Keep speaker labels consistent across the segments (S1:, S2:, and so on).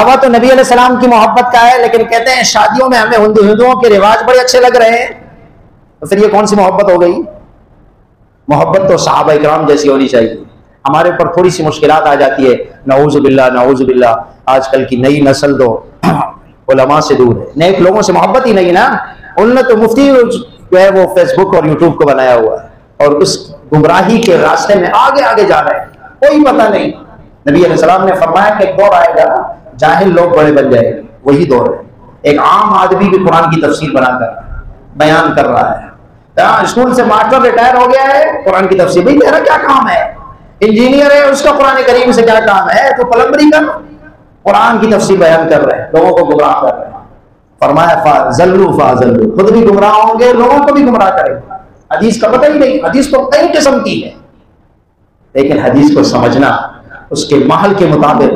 S1: दावा तो नबी अलैहि सलाम की मोहब्बत का है, लेकिन कहते हैं शादियों में हमें हिंदुओं के रिवाज बड़े अच्छे लग रहे हैं। तो फिर ये कौन सी मोहब्बत हो गई? मोहब्बत तो सहाबा इकराम जैसी होनी चाहिए। हमारे ऊपर थोड़ी सी मुश्किलात आ जाती है, नऊज़ु बिल्लाह। आजकल की नई नस्ल तो उलमा से दूर है, नेक लोगों से मोहब्बत ही नहीं ना। उन्होंने तो मुफ्ती जो है वो फेसबुक और यूट्यूब को बनाया हुआ है और उस गुमराही के रास्ते में आगे आगे जा रहे हैं, कोई पता नहीं। नबी अलैहिस्सलाम ने फरमाया कि एक दौर आएगा जाहिल लोग बड़े बन जाएंगे, वही दौर है। एक आम आदमी भी कुरान की तफसीर बनाकर बयान कर रहा है। स्कूल से मास्टर रिटायर हो गया है, कुरान की तफसीर, भाई तेरा क्या काम है? इंजीनियर है, उसका कुरान करीम से क्या काम है? तो प्लम्बरी कर, कुरान की तफसीर बयान कर रहे हैं, लोगों को गुमराह कर रहे हैं। फरमाया फाजल्लू, खुद भी गुमराह होंगे, लोगों को भी गुमराह करेंगे। हदीस का पता ही नहीं, हदीस तो कई किस्म की है, लेकिन हदीस को समझना उसके महल के मुताबिक।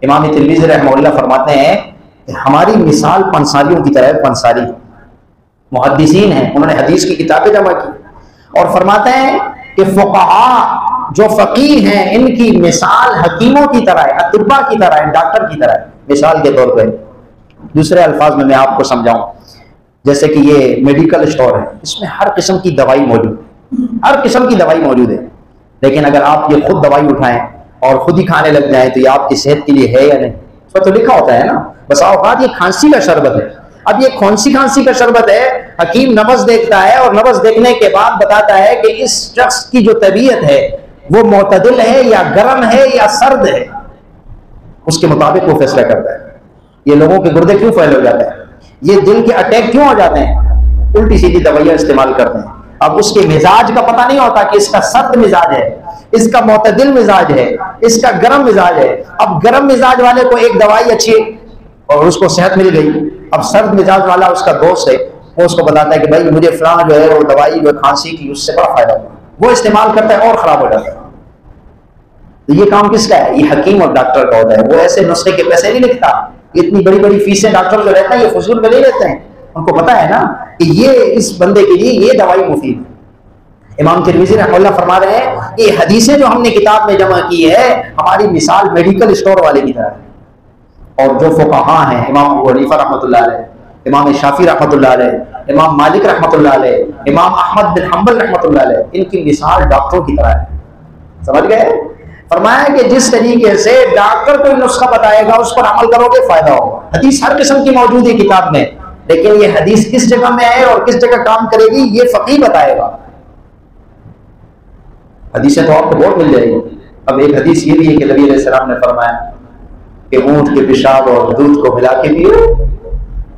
S1: इमाम तिरमिज़ी रहमहुल्लाह फरमाते हैं कि हमारी मिसाल पंसारियों की तरह। पंसारी मुहद्दिसीन हैं, उन्होंने हदीस की किताबें जमा की और फरमाते हैं कि फुक़हा जो फ़क़ीह हैं इनकी मिसाल हकीमों की तरह है, अतिब्बा की तरह है, डॉक्टर की तरह है। मिसाल के तौर पर दूसरे अल्फाज में मैं आपको समझाऊं, जैसे कि ये मेडिकल स्टोर है, इसमें हर किस्म की दवाई मौजूद है, हर किस्म की दवाई मौजूद है। लेकिन अगर आप ये खुद दवाई उठाएं और खुद ही खाने लग जाएं तो ये आपकी सेहत के लिए है या नहीं? उसमें तो लिखा होता है ना, बस औकात ये खांसी का शरबत है। अब ये कौन सी खांसी का शरबत है? हकीम नब्ज़ देखता है और नब्ज़ देखने के बाद बताता है कि इस शख्स की जो तबीयत है वो मोतदिल है या गर्म है या सर्द है, उसके मुताबिक वो फैसला करता है। ये लोगों के गुर्दे क्यों फैल हो जाते हैं, ये दिल के अटैक क्यों हो जाते हैं? उल्टी सीधी दवाइयां इस्तेमाल करते हैं। अब उसके मिजाज का पता नहीं होता कि इसका सर्द मिजाज है, इसका मोतदिल मिजाज है, इसका गर्म मिजाज है। अब गर्म मिजाज वाले को एक दवाई अच्छी और उसको सेहत मिल गई, अब सर्द मिजाज वाला उसका दोस्त है, वो उसको बताता है कि भाई मुझे फलां जो है वो दवाई जो खांसी की उससे बड़ा फायदा हुआ, वो इस्तेमाल करता है और खराब हो जाता है। तो ये काम किसका है? ये हकीम और डॉक्टर का होता है। वो ऐसे नुस्खे के पैसे नहीं लिखता। इतनी बड़ी बड़ी फीसें डॉक्टर जो रहता है ये फजूल में नहीं लेते हैं, उनको पता है ना कि ये इस बंदे के लिए ये दवाई मुफीद है। इमाम तिरमिज़ी रहमतुल्लाह फरमा रहे हैं कि हदीसें जो हमने किताब में जमा की है हमारी मिसाल मेडिकल स्टोर वाले की तरह है। और जो फुक़हा हैं, इमाम अबू हनीफा रहमतुल्लाह अलैह, इमाम शाफी रहमतुल्लाह अलैह, इमाम मालिक रहमतुल्लाह अलैह, इमाम अहमद बिन हंबल रहमतुल्लाह अलैह, इनकी मिसाल डॉक्टरों की तरह है। समझ गए? फरमाया कि जिस तरीके से डॉक्टर कोई नुस्खा बताएगा उस पर अमल करोगे फायदा होगा। हदीस हर किस्म की मौजूद है किताब में, लेकिन ये हदीस किस जगह में है और किस जगह काम करेगी ये फकीह बताएगा। हदीसें तो आपको बहुत मिल जाएगी। अब एक हदीस ये भी है कि नबी अलैहि सलाम ने फरमाया कि ऊंट के पेशाब और दूध को मिला के पियो।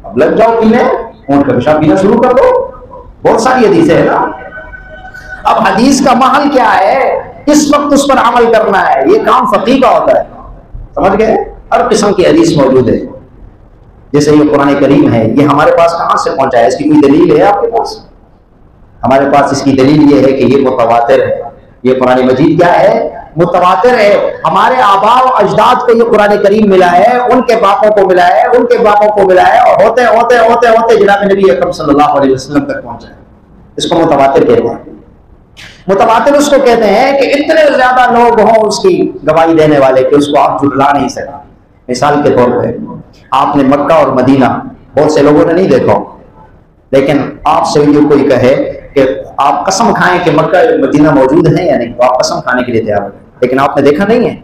S1: अब लग जाओ पीने, ऊंट का पेशाब पीना शुरू कर दो। बहुत सारी हदीसें है ना। अब हदीस का महल क्या है, किस वक्त उस पर अमल करना है, ये काम फकीह का होता है। समझ गए? हर किस्म की हदीस मौजूद है। जैसे ये कुरान करीम है, ये हमारे पास कहां से पहुंचा है? इसकी कोई दलील है आपके पास? हमारे पास इसकी दलील ये है कि ये मुतवातिर है। ये कुरान मजीद क्या है? मुतवातिर है। हमारे आबा और अजदाद को ये कुरान करीम मिला है, उनके बापों को मिला है, उनके बापों को मिला है, और होते होते होते होते जनाब नबी अकरम सल्लल्लाहु अलैहि वसल्लम तक पहुंचा है। इसको मुतवातिर कहते हैं। मुतवातिर उसको कहते हैं कि इतने ज्यादा लोग हों उसकी गवाही देने वाले कि उसको आप झुठला नहीं सका। मिसाल के तौर पे आपने मक्का और मदीना बहुत से लोगों ने नहीं देखा, लेकिन आपसे जो कोई कहे कि आप कसम खाएं कि मक्का और मदीना मौजूद है या नहीं, तो आप कसम खाने के लिए तैयार हो, लेकिन आपने देखा नहीं है।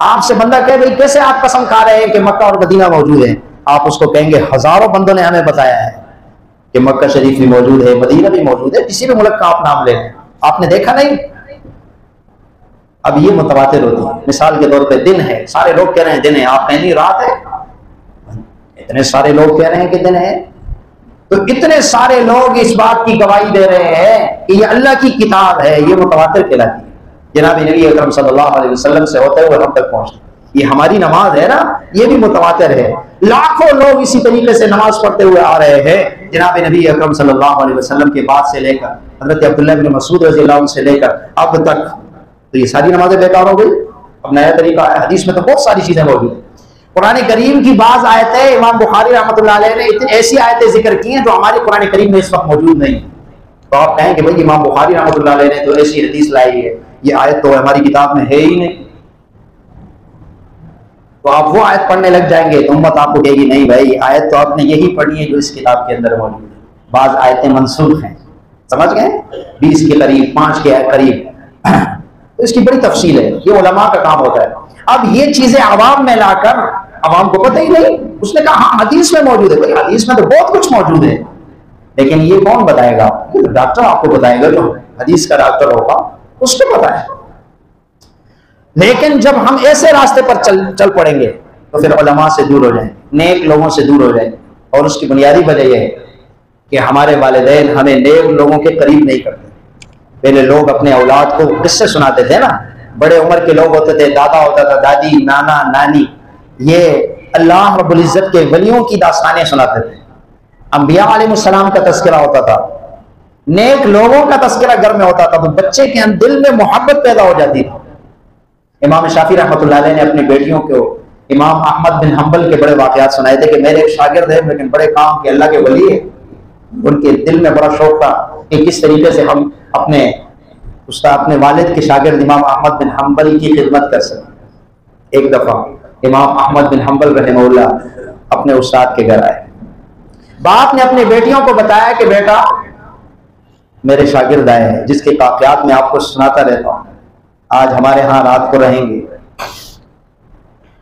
S1: आपसे बंदा कहे भाई कैसे आप कसम खा रहे हैं कि मक्का और मदीना मौजूद है, आप उसको कहेंगे हजारों बंदों ने हमें बताया है कि मक्का शरीफ भी मौजूद है, मदीना भी मौजूद है, किसी भी मुल्क का आप नाम ले लें, आपने देखा नहीं। अब ये मुतवातिर होती है। मिसाल के तौर पे दिन है, सारे लोग कह रहे हैं दिन है, आप कहेंगे रात है, इतने सारे लोग कह रहे हैं कि दिन है, तो इतने सारे लोग इस बात की गवाही दे रहे हैं कि ये अल्लाह की किताब है, ये मुतवातिर कहलाती है। जनाब नबी अकरम सल्लल्लाहु अलैहि वसल्लम से होते हुए हम तक पहुंचती। ये हमारी नमाज है ना, ये भी मुतवातिर है। लाखों लोग इसी तरीके से नमाज पढ़ते हुए आ रहे हैं जनाब नबी अकरम सल्लल्लाहु अलैहि वसल्लम के बाद से लेकर हज़रत अब्दुल्लाह इब्न मसूद रज़ियल्लाहु अन्हु से लेकर अब तक। तो ये सारी नमाजें बेकार हो गई। अब नया तरीका है। हदीस में तो बहुत सारी चीजें मौजूद है। कुरान करीम की बाज़ आयतें इमाम बुखारी रहमतुल्लाह अलैह ने इतनी ऐसी आयतें जिक्र की हैं जो हमारे कुरान करीम में इस वक्त मौजूद नहीं। तो आप कहें कि भाई इमाम बुखारी रहमतुल्लाह अलैह ने तो ऐसी हदीस लाई है, ये आयत तो हमारी किताब में है ही नहीं। तो आप वो आयत पढ़ने लग जाएंगे तो उम्मत आपको कहेगी नहीं भाई, आयत तो आपने यही पढ़ी है जो इस किताब के अंदर मौजूद है, बाज आयतें मनसूख हैं। समझ गए? 20 के करीब, 5 के करीब। तो इसकी बड़ी तफसील है, ये उलमा का काम होता है। अब ये चीजें आवाम में लाकर, आवाम को पता ही नहीं, उसने कहा हाँ हदीस में मौजूद है। भाई हदीस में तो बहुत कुछ मौजूद है, लेकिन ये कौन बताएगा? डॉक्टर आपको बताएगा, जो हदीस का डॉक्टर होगा उसको पता है। लेकिन जब हम ऐसे रास्ते पर चल पड़ेंगे तो फिर उलमा से दूर हो जाएंगे, नेक लोगों से दूर हो जाएंगे। और उसकी बुनियादी वजह यह है कि हमारे वालिदैन हमें नेक लोगों के करीब नहीं करते। पहले लोग अपने औलाद को किस्से सुनाते थे ना, बड़े उम्र के लोग होते थे, दादा होता था, दादी, नाना, नानी, ये अल्लाह रब्बुल इज्जत के वलियों की दास्तानें सुनाते थे। अंबिया अलैहिस्सलाम का तज़किरा होता था, नेक लोगों का तज़किरा घर में होता था, तो बच्चे के दिल में मोहब्बत पैदा हो जाती थी। इमाम शाफी रहमतुल्लाह अलैह ने अपनी बेटियों को इमाम अहमद बिन हम्बल के बड़े वाक़यात सुनाए थे कि मेरे एक शागिर्द है लेकिन बड़े काम के अल्लाह के वली है। उनके दिल में बड़ा शौक था कि किस तरीके से हम अपने वालिद के शागिर्द इमाम अहमद बिन हम्बल की खिदमत कर सकें। एक दफ़ा इमाम अहमद बिन हम्बल रहमहुल्लाह अपने उस्ताद के घर आए। बाप ने अपनी बेटियों को बताया कि बेटा मेरे शागिर्द आए हैं जिसके वाक़यात मैं आपको सुनाता रहता हूँ, आज हमारे यहाँ रात को रहेंगे।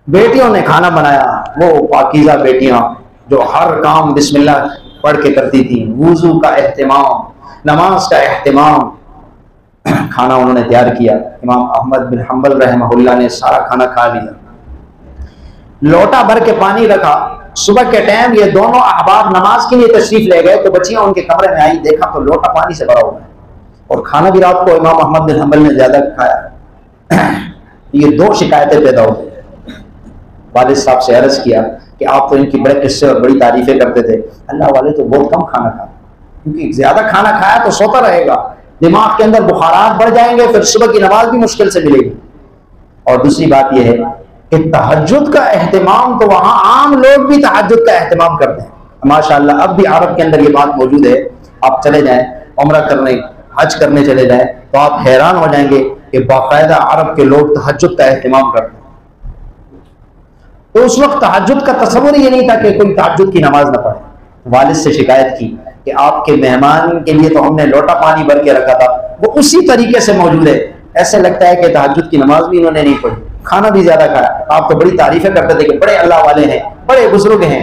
S1: बेटियों ने खाना बनाया, वो पाकीज़ा बेटियां जो हर काम बिस्मिल्लाह पढ़ के करती थी, वुजू का एहतमाम, नमाज का एहतमाम, खाना उन्होंने तैयार किया। इमाम अहमद बिन हम्बल रहमहुल्लाह ने सारा खाना खा लिया, लोटा भर के पानी रखा। सुबह के टाइम ये दोनों अहबाब नमाज के लिए तशरीफ ले गए तो बच्चियां उनके कमरे में आई, देखा तो लोटा पानी से भरा हुआ है और खाना भी रात को इमाम अहमद बिन हम्बल ने ज्यादा खाया। ये दो शिकायतें पैदा हो गई। वालिद साहब से अर्ज किया कि आप तो इनकी बड़े किस्से और बड़ी तारीफें करते थे, अल्लाह वाले तो बहुत कम खाना खाते, क्योंकि ज्यादा खाना खाया तो सोता रहेगा, दिमाग के अंदर बुखारात बढ़ जाएंगे, फिर सुबह की नमाज भी मुश्किल से मिलेगी। और दूसरी बात यह है कि तहज्जुद का एहतमाम, तो वहां आम लोग भी तहज्जुद का एहतमाम करते हैं माशाअल्लाह। अब भी अरब के अंदर ये बात मौजूद है, आप चले जाएं उम्रा करने, हज करने चले जाएं तो आप हैरान हो जाएंगे कि बाकायदा अरब के लोग तहज्जुद का एहतमाम करते हैं। तो उस वक्त तहज्जुद का तस्वुर ही नहीं था कि कोई तहज्जुद की नमाज न पढ़े। वालिद से शिकायत की कि आपके मेहमान के लिए तो हमने लोटा पानी भर के रखा था, वो उसी तरीके से मौजूद है, ऐसे लगता है कि तहज्जुद की नमाज भी इन्होंने नहीं पढ़ी, खाना भी ज्यादा खाया। आप तो बड़ी तारीफें करते थे कि बड़े अल्लाह वाले हैं, बड़े बुजुर्ग हैं,